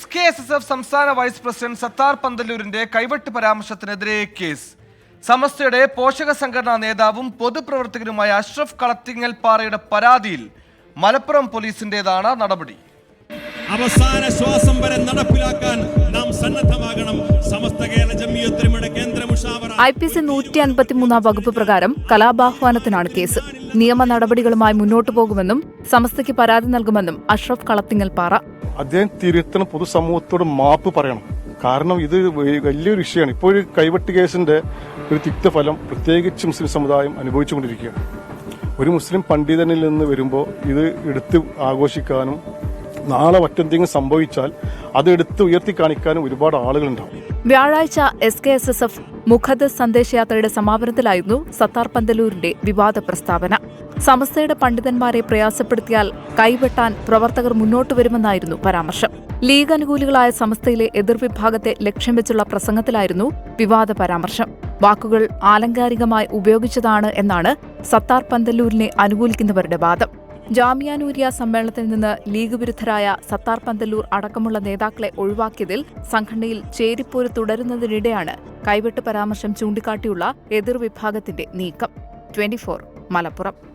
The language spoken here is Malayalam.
SKSSF സംസ്ഥാന വൈസ് പ്രസിഡന്റ് സത്താർ പന്തല്ലൂരിന്റെ കൈവെട്ട് പരാമർശത്തിനെതിരെ കേസ്. സമസ്തയുടെ പോഷക സംഘടനാ നേതാവും പൊതുപ്രവർത്തകനുമായ അഷ്റഫ് കളത്തിങ്ങൽ പാറയുടെ പരാതിയിൽ മലപ്പുറം പോലീസിന്റേതാണ് നടപടി. അവസാന ശ്വാസം വരെ നടപ്പിലാക്കാൻ നാം സന്നദ്ധമാകണം. സമസ്ത കേരള ജംഇയ്യത്തുൽ ഉലമയുടെ കേന്ദ്ര മുശാവറ IPC 153 വകുപ്പ് പ്രകാരം കലാപാഹ്വാനത്തിനാണ് കേസ്. നിയമ നടപടികളുമായി മുന്നോട്ടു പോകുമെന്നും സമസ്തയ്ക്ക് പരാതി നൽകുമെന്നും അഷ്റഫ് കളത്തിങ്ങൽ പാറ. അദ്ദേഹം തിരുത്തണം, പൊതുസമൂഹത്തോട് മാപ്പ് പറയണം. കാരണം ഇത് വലിയൊരു വിഷയമാണ്. ഇപ്പോൾ ഒരു കൈവെട്ട് കേസിന്റെ ഒരു തിക്തഫലം പ്രത്യേകിച്ച് മുസ്ലിം സമുദായം അനുഭവിച്ചുകൊണ്ടിരിക്കുകയാണ്. ഒരു മുസ്ലിം പണ്ഡിതനിൽ നിന്ന് വരുമ്പോൾ ഇത് എടുത്ത് ആഘോഷിക്കാനും നാളെ മറ്റെന്തെങ്കിലും സംഭവിച്ചാൽ അത് എടുത്ത് ഉയർത്തി കാണിക്കാനും ഒരുപാട് ആളുകളുണ്ടാവും. വ്യാഴാഴ്ച SKSSF മുഖദ്ദസ് സന്ദേശയാത്രയുടെ സമാപനത്തിലായിരുന്നു സത്താർ പന്തല്ലൂരിന്റെ വിവാദ പ്രസ്താവന. സമസ്തയുടെ പണ്ഡിതന്മാരെ പ്രയാസപ്പെടുത്തിയാൽ കൈവെട്ടാൻ പ്രവർത്തകർ മുന്നോട്ടു വരുമെന്നായിരുന്നു പരാമർശം. ലീഗ് അനുകൂലികളായ സമസ്തയിലെ എതിർവിഭാഗത്തെ ലക്ഷ്യം വെച്ചുള്ള പ്രസംഗത്തിലായിരുന്നു വിവാദ പരാമർശം. വാക്കുകൾ ആലങ്കാരികമായി ഉപയോഗിച്ചതാണ് എന്നാണ് സത്താർ പന്തല്ലൂരിനെ അനുകൂലിക്കുന്നവരുടെ വാദം. ജാമിയ നൂരിയ സമ്മേളനത്തിൽ നിന്ന് ലീഗ് വിരുദ്ധരായ സത്താർ പന്തല്ലൂർ അടക്കമുള്ള നേതാക്കളെ ഒഴിവാക്കിയതിൽ സംഘടനയിൽ ചേരിപ്പോര് തുടരുന്നതിനിടെയാണ് കൈവെട്ട് പരാമർശം ചൂണ്ടിക്കാട്ടിയുള്ള എതിർവിഭാഗത്തിന്റെ നീക്കം. 24 മലപ്പുറം.